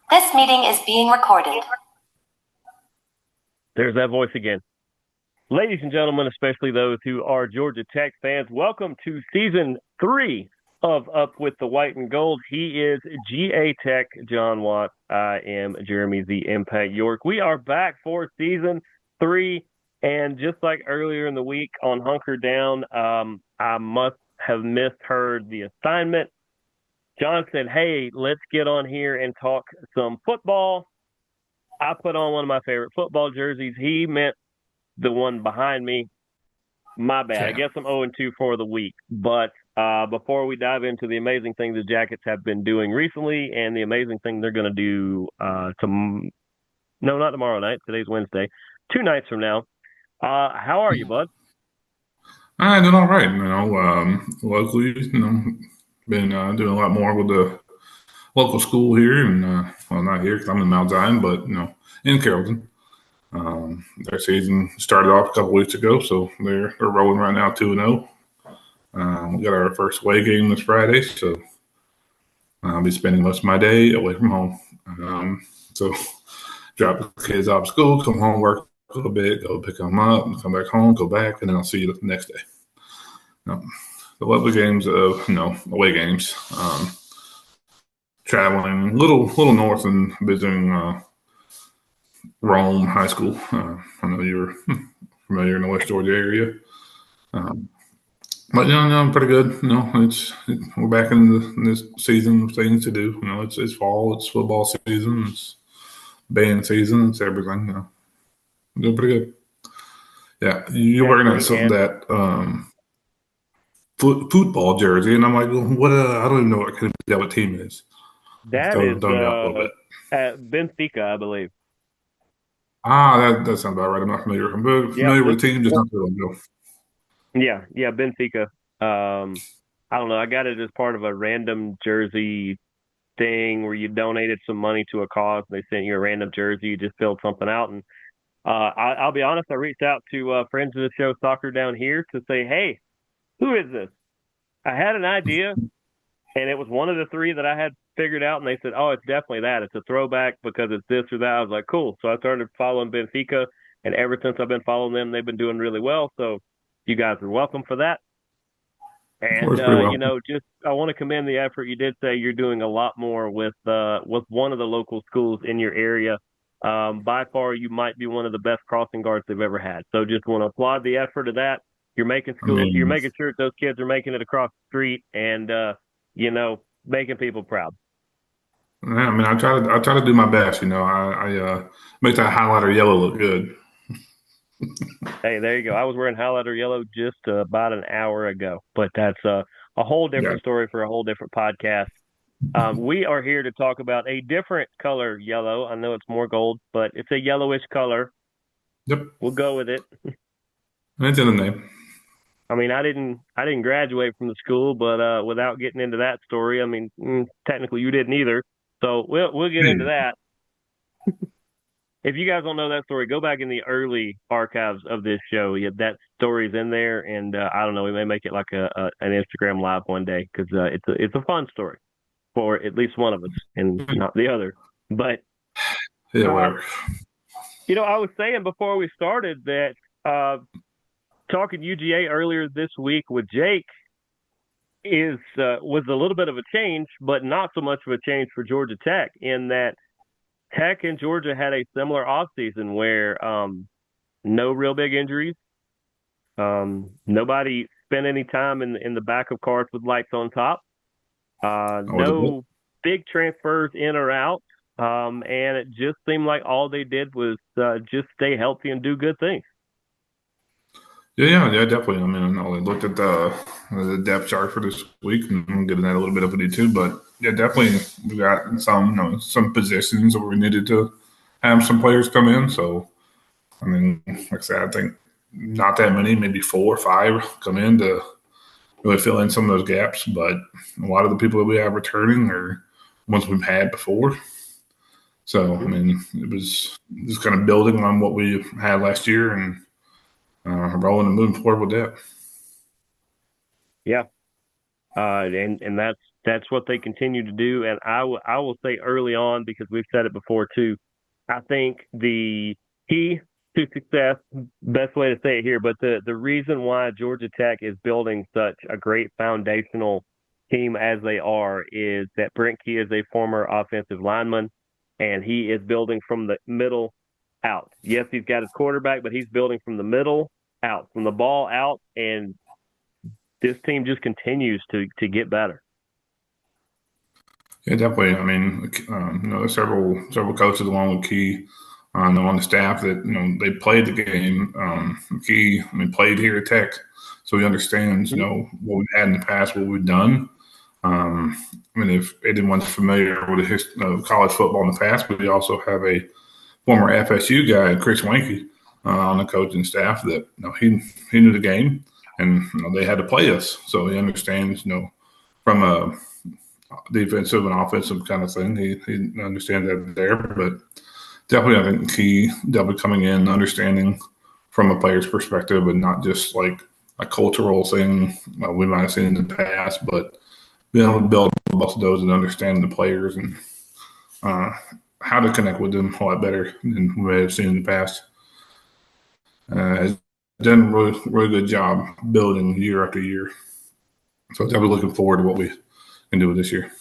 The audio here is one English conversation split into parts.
This meeting is being recorded. There's that voice again. Ladies and gentlemen, especially those who are Georgia Tech fans, welcome to season 3 of Up with the White and Gold. He is GATechJon Watt. I am Jeremy the Impact York. We are back for season 3, and just like earlier in the week on Hunker Down, I must have misheard the assignment. John said, hey, let's get on here and talk some football. I put on one of my favorite football jerseys. He meant the one behind me. My bad. Yeah. I guess I'm 0-2 for the week. But before we dive into the amazing things the Jackets have been doing recently and the amazing thing they're going to do no, not tomorrow night. Today's Wednesday. 2 nights from now. How are you, bud? I'm doing all right. Locally, been doing a lot more with the local school here, and well, not here because I'm in Mount Zion, but in Carrollton. Their season started off a couple weeks ago, so they're rolling right now 2-0. We got our first away game this Friday, so I'll be spending most of my day away from home. So drop the kids off school, come home, work a little bit, go pick them up, and come back home, go back, and then I'll see you the next day. The lovely games of away games. Traveling a little north and visiting Rome High School. I know you're familiar in the West Georgia area. But I'm pretty good. We're back in this season of things to do. It's fall, it's football season, it's band season, it's everything. I'm doing pretty good. Yeah, you're wearing that football jersey, and I'm like, well, what? I don't even know what team is. That Don't is me off a little bit. at Benfica, I believe. That sounds about right. I'm not familiar. I'm familiar with the team, just not the logo. Yeah, Benfica. I don't know. I got it as part of a random jersey thing where you donated some money to a cause. They sent you a random jersey. You just filled something out, and I'll be honest. I reached out to friends of the show, Soccer Down Here, to say, hey, who is this? I had an idea, and it was one of the 3 that I had figured out, and they said, oh, it's definitely that. It's a throwback because it's this or that. I was like, cool. So I started following Benfica, and ever since I've been following them, they've been doing really well. So you guys are welcome for that. And Well. just I want to commend the effort. You did say you're doing a lot more with one of the local schools in your area. By far, you might be one of the best crossing guards they've ever had. So just want to applaud the effort of that. You're making you're making sure those kids are making it across the street, and making people proud. Yeah, I try to do my best. I make that highlighter yellow look good. Hey, there you go. I was wearing highlighter yellow just about an hour ago, but that's a whole Yeah. different story for a whole different podcast. We are here to talk about a different color yellow. I know it's more gold, but it's a yellowish color. Yep. We'll go with it. It's in the name. I mean, I didn't graduate from the school, but without getting into that story, I mean, technically you didn't either. So we'll get into that. If you guys don't know that story, go back in the early archives of this show. Yeah, that story's in there, and I don't know, we may make it like an Instagram live one day because it's a fun story for at least one of us and not the other. But Yeah, whatever. I was saying before we started that talking UGA earlier this week with Jake was a little bit of a change, but not so much of a change for Georgia Tech in that Tech and Georgia had a similar offseason where no real big injuries. Nobody spent any time in the back of cars with lights on top. No big transfers in or out. And it just seemed like all they did was just stay healthy and do good things. Yeah, definitely. I mean, I looked at the depth chart for this week, and I'm giving that a little bit of a too. But yeah, definitely we got some positions where we needed to have some players come in. So I mean, like I said, I think not that many, maybe 4 or 5 come in to really fill in some of those gaps. But a lot of the people that we have returning are ones we've had before. So I mean, it was just kind of building on what we had last year and rolling and moving forward with that. Yeah. And that's what they continue to do. And I will say early on, because we've said it before too, I think the key to success, best way to say it here, but the reason why Georgia Tech is building such a great foundational team as they are is that Brent Key is a former offensive lineman, and he is building from the middle out. Yes, he's got his quarterback, but he's building from the middle out, from the ball out, and this team just continues to get better. Yeah, definitely. I mean, there's several coaches along with Key on the staff that they played the game. Key, I mean, played here at Tech, so he understands what we've had in the past, what we've done. I mean, if anyone's familiar with the history of college football in the past, we also have a former FSU guy, Chris Wanke, on the coaching staff that he knew the game, and they had to play us, so he understands from a defensive and offensive kind of thing. He understands that there, but definitely I think he definitely coming in understanding from a player's perspective and not just like a cultural thing we might have seen in the past, but being able to build both of those and understand the players and how to connect with them a lot better than we may have seen in the past. Has done a really, really good job building year after year. So definitely looking forward to what we can do this year.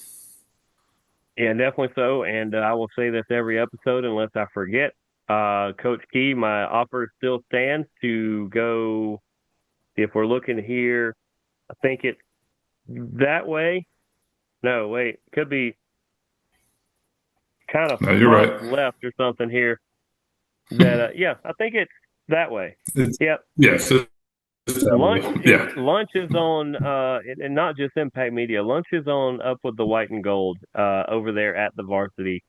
Yeah, definitely so. And I will say this every episode unless I forget. Coach Key, my offer still stands to go. If we're looking here, I think it's that way. No, wait, could be kind of you're right. left or something here. That yeah, I think it's that way. Yep. Yes. Lunch Yeah. lunch is on and not just Impact Media. Lunch is on Up with the White and Gold over there at the Varsity.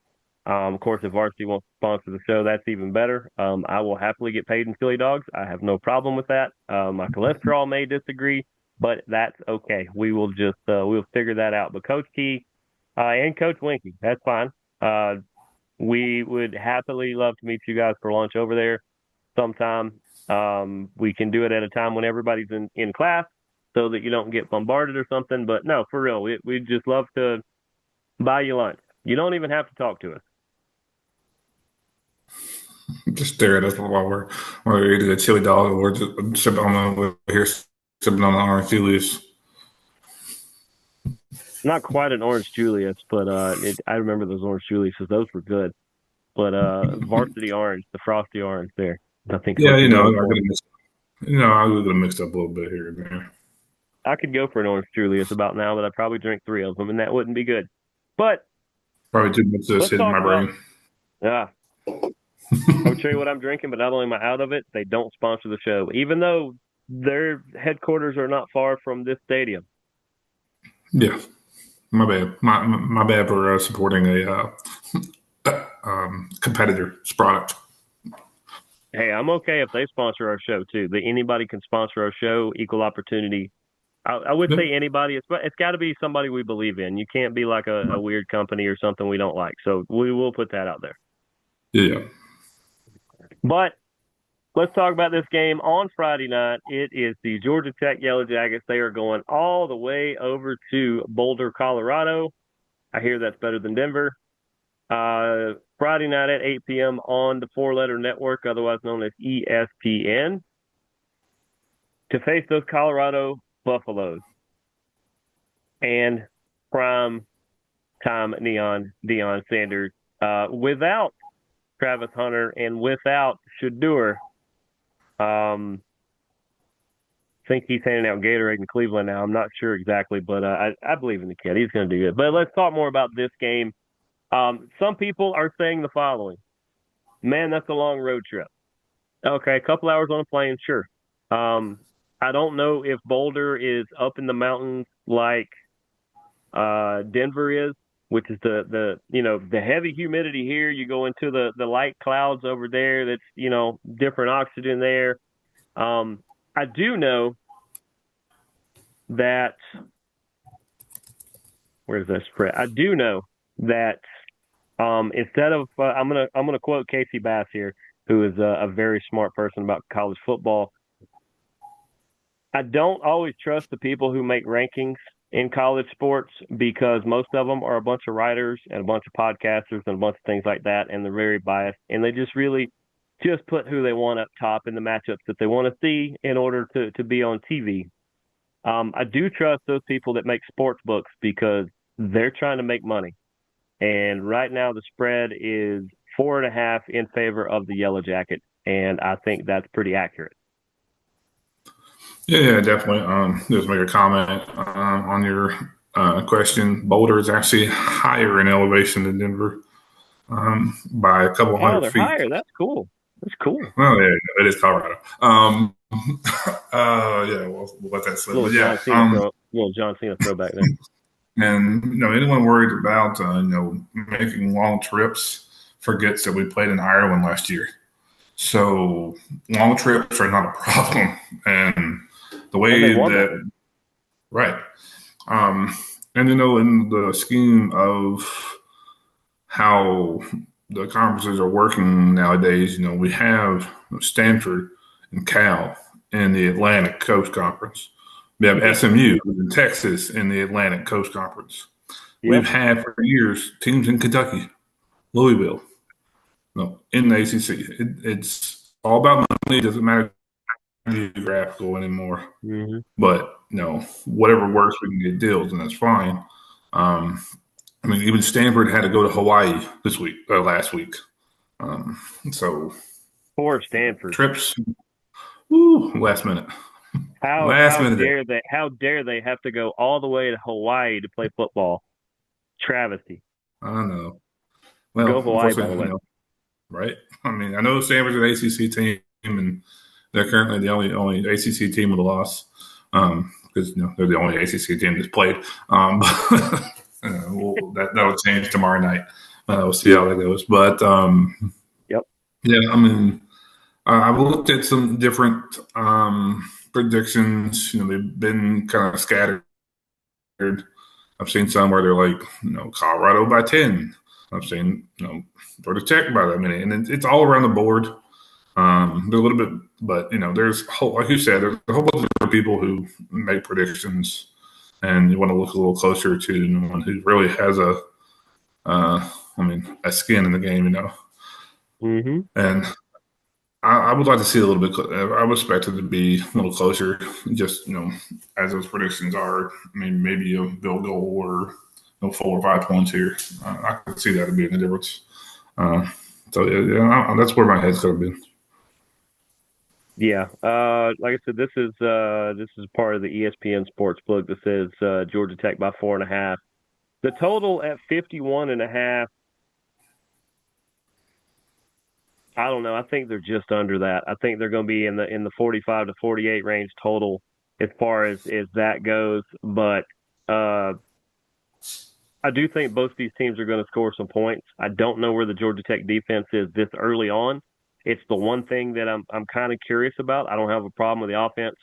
Of course, if Varsity wants to sponsor the show, that's even better. I will happily get paid in Philly dogs. I have no problem with that. My cholesterol may disagree, but that's okay. We will just we'll figure that out. But Coach Key and Coach Winky, that's fine. We would happily love to meet you guys for lunch over there sometime. We can do it at a time when everybody's in class so that you don't get bombarded or something. But no, for real, we'd just love to buy you lunch. You don't even have to talk to us. Just stare at us while we're eating a chili dog, or we're just sipping on sipping on the orange Julius. Not quite an orange Julius, but I remember those orange Juliuses. Those were good. But varsity orange, the frosty orange there. I think. Yeah, I'm gonna mix up a little bit here and there. I could go for an orange Julius about now, but I'd probably drink 3 of them, and that wouldn't be good. But probably too much to sit in my brain. Yeah. I'll tell you what I'm drinking, but not only am I out of it, they don't sponsor the show, even though their headquarters are not far from this stadium. Yeah, my bad. My bad for supporting a competitor's product. Hey, I'm okay if they sponsor our show too. Anybody can sponsor our show. Equal opportunity. I would say anybody. It's got to be somebody we believe in. You can't be like a weird company or something we don't like. So we will put that out there. Yeah. But let's talk about this game on Friday night. It is the Georgia Tech Yellow Jackets. They are going all the way over to Boulder, Colorado. I hear that's better than Denver. Friday night at 8 p.m. on the four-letter network, otherwise known as ESPN, to face those Colorado Buffaloes and prime time Deion Sanders without Travis Hunter and without Shadur. I think he's handing out Gatorade in Cleveland now. I'm not sure exactly, but I believe in the kid. He's going to do good. But let's talk more about this game. Some people are saying the following. Man, that's a long road trip. Okay, a couple hours on a plane, sure. I don't know if Boulder is up in the mountains like Denver is, which is the heavy humidity here. You go into the light clouds over there. That's different oxygen there. I do know that where's that spread? I do know that instead of I'm gonna quote Casey Bass here, who is a very smart person about college football. I don't always trust the people who make rankings in college sports because most of them are a bunch of writers and a bunch of podcasters and a bunch of things like that, and they're very biased, and they just really just put who they want up top in the matchups that they want to see in order to be on TV. I do trust those people that make sports books because they're trying to make money. And right now, the spread is 4.5 in favor of the Yellow Jackets, and I think that's pretty accurate. Yeah, definitely. Just make a comment on your question. Boulder is actually higher in elevation than Denver by a couple Oh, hundred they're feet. higher. That's cool. That's cool. Well, yeah, it is Colorado. Yeah, we'll let that slip. But yeah, Little John Cena throwback there. and anyone worried about making long trips forgets that we played in Ireland last year. So long trips are not a problem, and the And they way won that. that right, and in the scheme of how the conferences are working nowadays, we have Stanford and Cal in the Atlantic Coast Conference. We have Yeah. SMU in Texas in the Atlantic Coast Conference. Yep. We've had for years teams in Kentucky, Louisville, in the ACC. It's all about money. It doesn't matter geographical anymore. Mm-hmm. But whatever works, we can get deals, and that's fine. Um, even Stanford had to go to Hawaii last week. So Poor Stanford. trips, last minute. How Last how minute. dare they? How dare they have to go all the way to Hawaii to play football? Travesty. I know. Well, Go Hawaii, by the unfortunately, way. right? I know Stanford's an ACC team, and they're currently the only ACC team with a loss because they're the only ACC team that's played. That'll change tomorrow night. We'll see how that goes. But Yep. yeah, I've looked at some different predictions. They've been kind of scattered. I've seen some where they're like, Colorado by 10. I've seen, Georgia Tech by that many. And it's all around the board. They're a little bit, but, there's, like you said, there's a whole bunch of different people who make predictions. And you want to look a little closer to one who really has a skin in the game, Mm-hmm. And I would like to see a little bit. I would expect it to be a little closer, just as those predictions are. Maybe a field goal or 4 or 5 points here. I could see that being the difference. So yeah, that's where my head's going to be. Yeah. Like I said, this is part of the ESPN sports book that says Georgia Tech by 4.5. The total at 51.5. I don't know. I think they're just under that. I think they're going to be in the 45 to 48 range total as far as that goes. But I do think both these teams are going to score some points. I don't know where the Georgia Tech defense is this early on. It's the one thing that I'm kind of curious about. I don't have a problem with the offense,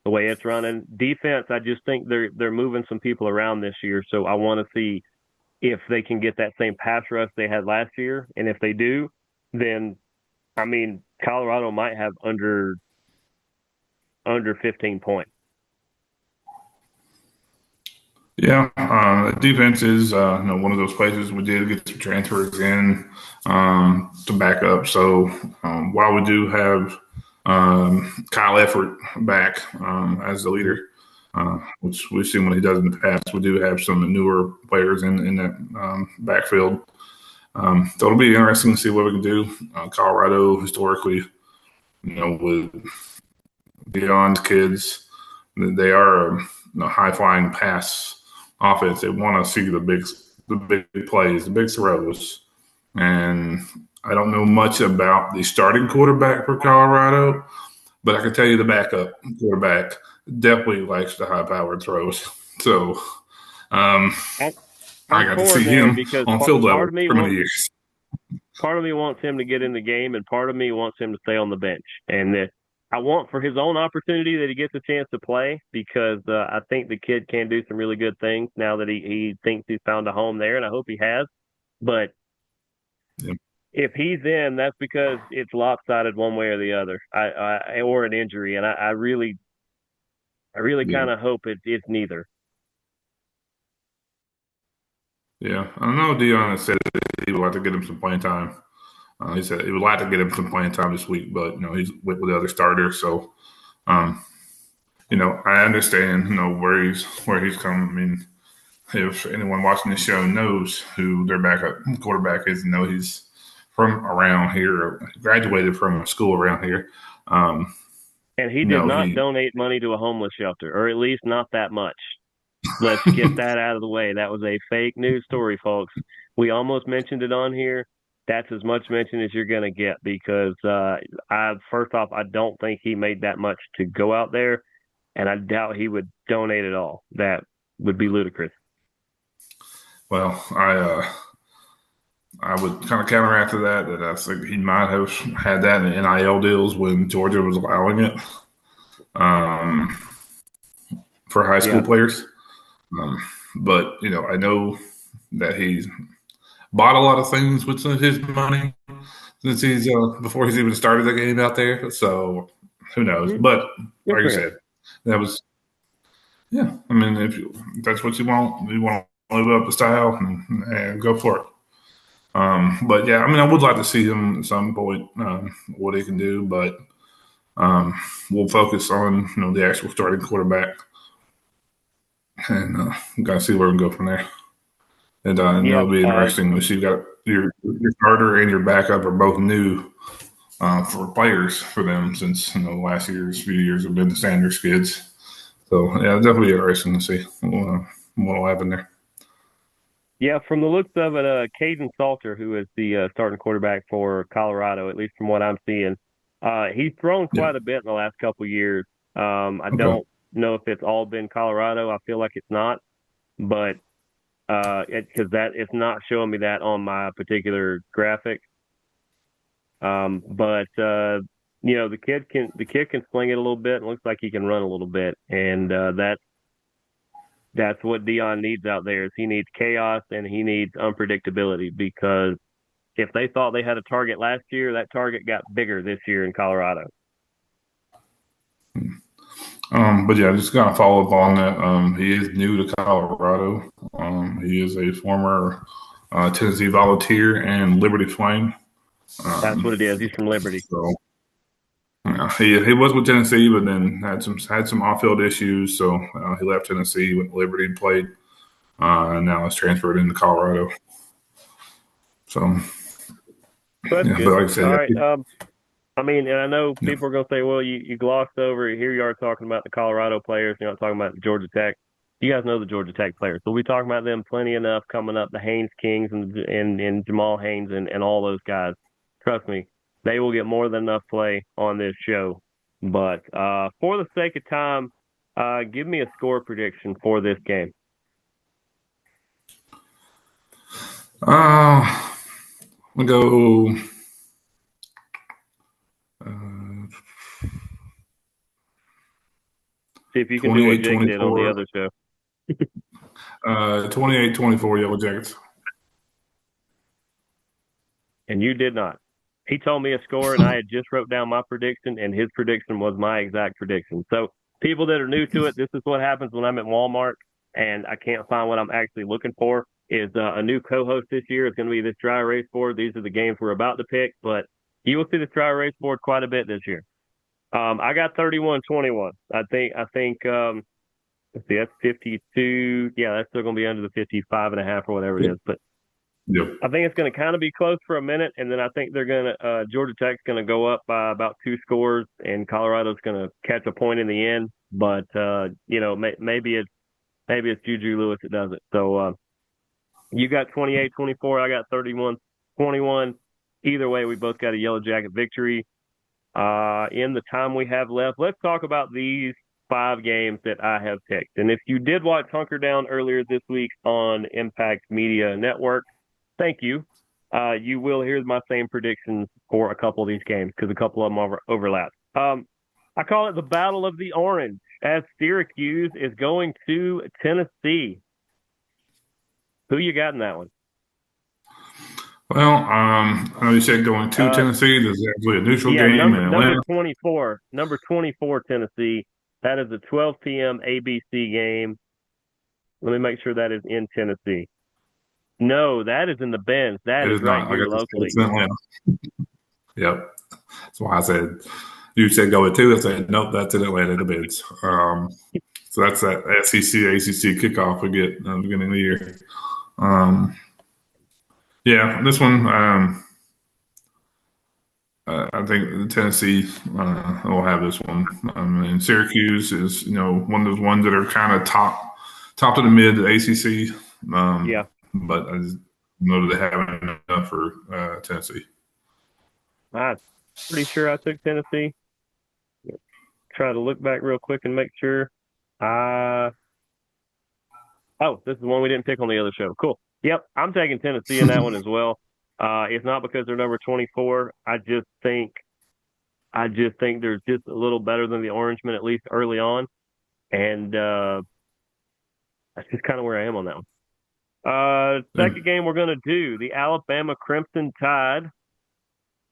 the way it's running. Defense, I just think they're moving some people around this year. So I want to see if they can get that same pass rush they had last year. And if they do, then Colorado might have under 15 points. Yeah, defense is one of those places we did get some transfers in to back up. So while we do have Kyle Effort back as the leader, which we've seen what he does in the past, we do have some newer players in that backfield. So it'll be interesting to see what we can do. Colorado historically, with beyond kids, they are a high flying pass offense. They want to see the big plays, the big throws. And I don't know much about the starting quarterback for Colorado, but I can tell you the backup quarterback definitely likes the high powered throws. So I got to see him on field level for many years. Part of me wants him to get in the game, and part of me wants him to stay on the bench. And I want for his own opportunity that he gets a chance to play because I think the kid can do some really good things now that he thinks he's found a home there, and I hope he has. But if he's in, that's because it's lopsided one way or the other, or an injury, and I really kind of hope it's neither. Yeah, I know Dion has said that he would like to get him some playing time. He said he would like to get him some playing time this week, but he's with the other starters. So, um, I understand where he's come. I mean, if anyone watching this show knows who their backup quarterback is, he's from around here, or graduated from a school around here. Um, And he did no, not he donate money to a homeless shelter, or at least not that much. Let's get that out of the way. That was a fake news story, folks. We almost mentioned it on here. That's as much mention as you're going to get because first off, I don't think he made that much to go out there, and I doubt he would donate at all. That would be ludicrous. well, I would kind of counteract to that I think he might have had that in the NIL deals when Georgia was allowing it um, for high school Yeah, players. Um, but I know that he's bought a lot of things with some of his money since he's before he's even started the game out there. So who knows? But good like you for him. said, that was yeah. I mean, if that's what you want to live up the style and go for it. But yeah, I mean, I would like to see him at some point what he can do, but we'll focus on the actual starting quarterback and got to see where we can go from there. And Yeah, it'll be interesting to see you got your starter and your backup are both new for players for them since the last few years have been the Sanders kids. So yeah, it'll definitely be interesting to see what will happen there. yeah. From the looks of it, Caden Salter, who is the starting quarterback for Colorado, at least from what I'm seeing, he's thrown Yeah. quite a bit in the last couple of years. I Okay. don't know if it's all been Colorado. I feel like it's not, but because that it's not showing me that on my particular graphic. But the kid can sling it a little bit. And looks like he can run a little bit, and that's what Dion needs out there. Is he needs chaos and he needs unpredictability because if they thought they had a target last year, that target got bigger this year in Colorado. But yeah, just kind of follow up on that. He is new to Colorado. He is a former Tennessee Volunteer and Liberty Flame. That's Um, what it is. He's from Liberty. so yeah, he was with Tennessee, but then had some off field issues. So he left Tennessee, went to Liberty, played, and now is transferred into Colorado. So So that's yeah, but good. like I All said, right. I mean, and I know yeah, people are going to say, well, you glossed over. Here you are talking about the Colorado players. You're not talking about Georgia Tech. You guys know the Georgia Tech players. So we talk about them plenty enough coming up, the Haynes Kings and Jamal Haynes and all those guys. Trust me, they will get more than enough play on this show. But for the sake of time, give me a score prediction for this game. we go uh, See if you can do what Jake did on the 28-24, other show. 28-24 Yellow Jackets. And you did not. He told me a score, and I had just wrote down my prediction, and his prediction was my exact prediction. So people that are new to it, this is what happens when I'm at Walmart and I can't find what I'm actually looking for. Is a new co-host this year is going to be this dry erase board. These are the games we're about to pick, but you will see this dry erase board quite a bit this year. I got 31-21. I think let's see, that's 52. Yeah, that's still going to be under the 55 and a half or whatever it is. But Yep. I think it's going to kind of be close for a minute, and then I think they're going to Georgia Tech's going to go up by about 2 scores, and Colorado's going to catch a point in the end. But maybe it's Juju Lewis that does it. So you got 28-24, I got 31-21. Either way, we both got a Yellow Jacket victory. In the time we have left, let's talk about these 5 games that I have picked. And if you did watch Hunker Down earlier this week on Impact Media Network, thank you. You will hear my same predictions for a couple of these games because a couple of them overlap. I call it the Battle of the Orange as Syracuse is going to Tennessee. Who you got in that one? Well, I know you said going to Tennessee. This is actually a neutral Yeah, game in number Atlanta. 24, Tennessee. That is a 12 p.m. ABC game. Let me make sure that is in Tennessee. No, that is in the Benz. That It is is right not. I here guess locally. it's in Atlanta. Yep. That's why I said you said go with 2. I said nope. That's in Atlanta. The bids. So that's that SEC ACC kickoff we get at the beginning of the year. Um, yeah, this one. I think Tennessee will have this one. I mean, Syracuse is one of those ones that are kind of top of the mid ACC, Yeah, but I just know that they haven't enough for Tennessee. I'm pretty sure I took Tennessee. Try to look back real quick and make sure. Uh, oh, this is the one we didn't pick on the other show. Cool. Yep, I'm taking Tennessee in that one as well. It's not because they're number 24. I just think they're just a little better than the Orangemen, at least early on. And that's just kind of where I am on that one. Second game we're going to do, the Alabama Crimson Tide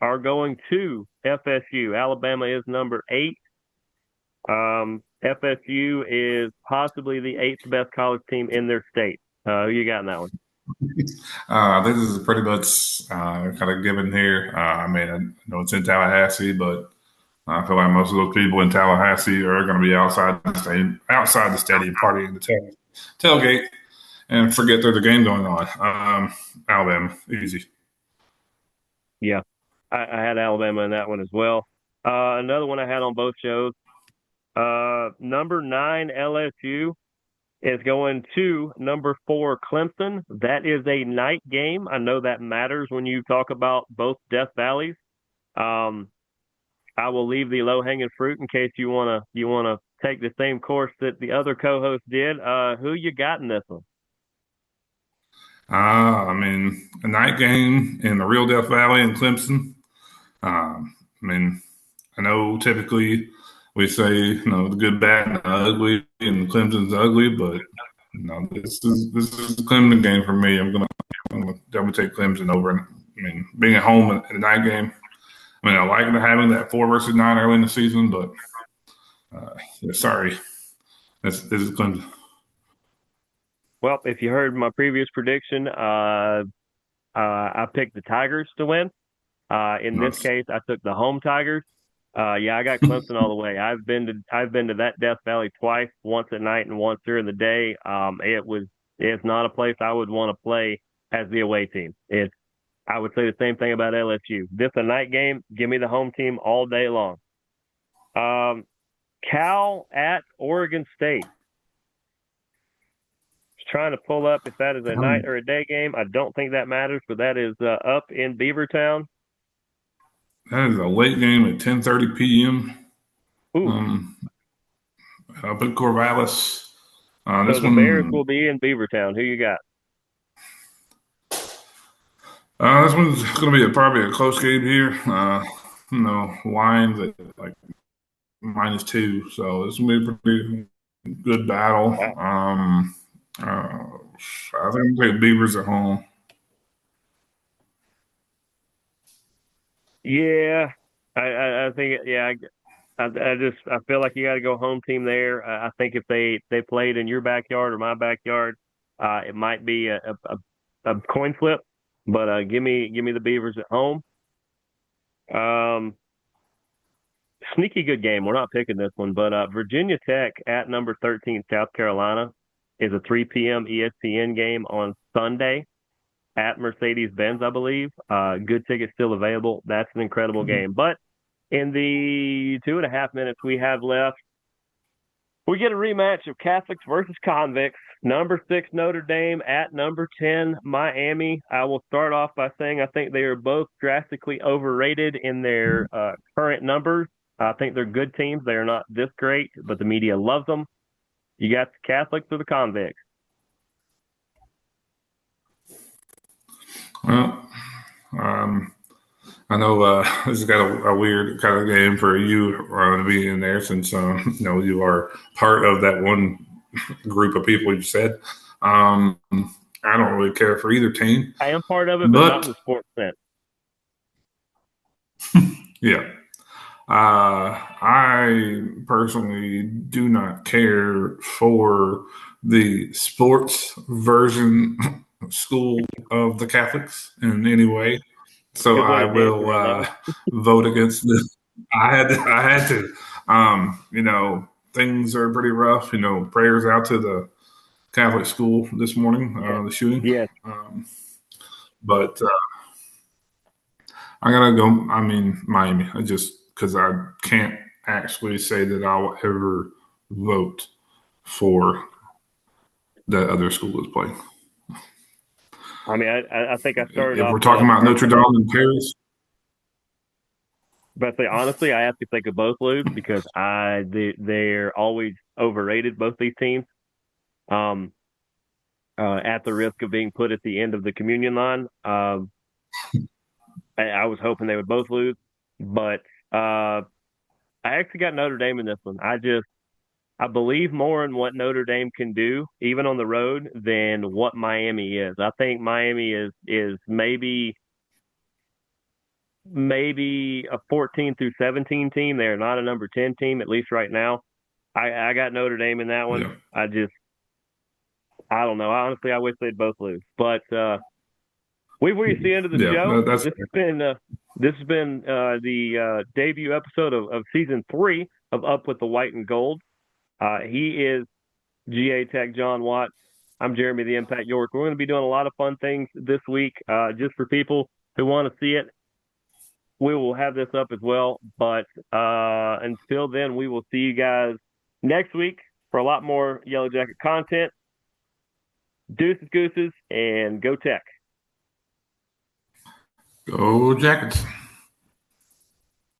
are going to FSU. Alabama is number 8. FSU is possibly the 8th best college team in their state. Who you got in that one? This is pretty much kind of given here. I mean, I know it's in Tallahassee, but I feel like most of those people in Tallahassee are going to be outside the stadium partying the tailgate, and forget there's a game going on. Alabama, easy. Yeah, I had Alabama in that one as well. Another one I had on both shows. Number 9 LSU is going to number 4 Clemson. That is a night game. I know that matters when you talk about both Death Valleys. I will leave the low hanging fruit in case you wanna take the same course that the other co-host did. Who you got in this one? I mean, a night game in the real Death Valley in Clemson. I mean, I know typically we say, the good, bad, and the ugly, and Clemson's ugly, but this is a Clemson game for me. I'm gonna definitely take Clemson over. I mean, being at home in a night game. I mean, I like having that 4 versus 9 early in the season, but yeah, sorry, this is Clemson. Well, if you heard my previous prediction, I picked the Tigers to win. In this Nice. case, I took the home Tigers. Yeah, I got Clemson all the way. I've been to that Death Valley twice, once at night and once during the day. It's not a place I would want to play as the away team. I would say the same thing about LSU. This a night game. Give me the home team all day long. Um, Cal at Oregon State. Just trying to pull up if that is a night or a day game. I don't think that matters, but that is up in Beavertown. That is a late game at 10:30 p.m. Ooh, Um, up in Corvallis. so This the Bears one, will be in Beavertown. Who you got? this one's going to be probably a close game here. Lions at like -2, so this will be a pretty good battle. I think I'm going to take Beavers at home. Yeah, I think yeah. I feel like you got to go home team there. I think if they played in your backyard or my backyard, it might be a coin flip. But give me the Beavers at home. Um, Sneaky good game. We're not picking this one, but Virginia Tech at number 13 South Carolina is a 3 p.m. ESPN game on Sunday at Mercedes-Benz, I believe. Good tickets still available. That's an incredible game. But in the 2.5 minutes we have left, we get a rematch of Catholics versus convicts. Number 6 Notre Dame at number 10 Miami. I will start off by saying I think they are both drastically overrated in their current numbers. I think they're good teams. They are not this great, but the media loves them. You got the Catholics or the convicts? Well, I know this has got a weird kind of game for you to be in there since you are part of that one group of people you said. I don't really care for either team, I am part of it, but not in but the sports sense. yeah, I personally do not care for the sports version school of the Catholics in any way. So Good I way to dance will around that one. vote against this. I had to. Things are pretty rough. Prayers out to the Catholic school this morning, Yeah. the shooting. Yes. But I gotta go. I mean, Miami. I just because I can't actually say that I'll ever vote for that other school is playing. I mean, I think I started If off we're talking about Notre Dame our and Paris, but say honestly, I have to think of both lose because they're always overrated. Both these teams, um, at the risk of being put at the end of the communion line. I was hoping they would both lose, but I actually got Notre Dame in this one. I believe more in what Notre Dame can do, even on the road, than what Miami is. I think Miami is maybe a 14 through 17 team. They're not a number 10 team, at least right now. I got Notre Dame in that one. yeah, I don't know. Honestly, I wish they'd both lose. But we've reached the end of the yeah, show. that's This has been the debut episode of season 3 of Up with the White and Gold. He is GATechJon Watt. I'm Jeremy the Impact York. We're going to be doing a lot of fun things this week, just for people who want to see it. We will have this up as well. But until then, we will see you guys next week for a lot more Yellow Jacket content. Deuces, gooses, and go Tech. go Jackets.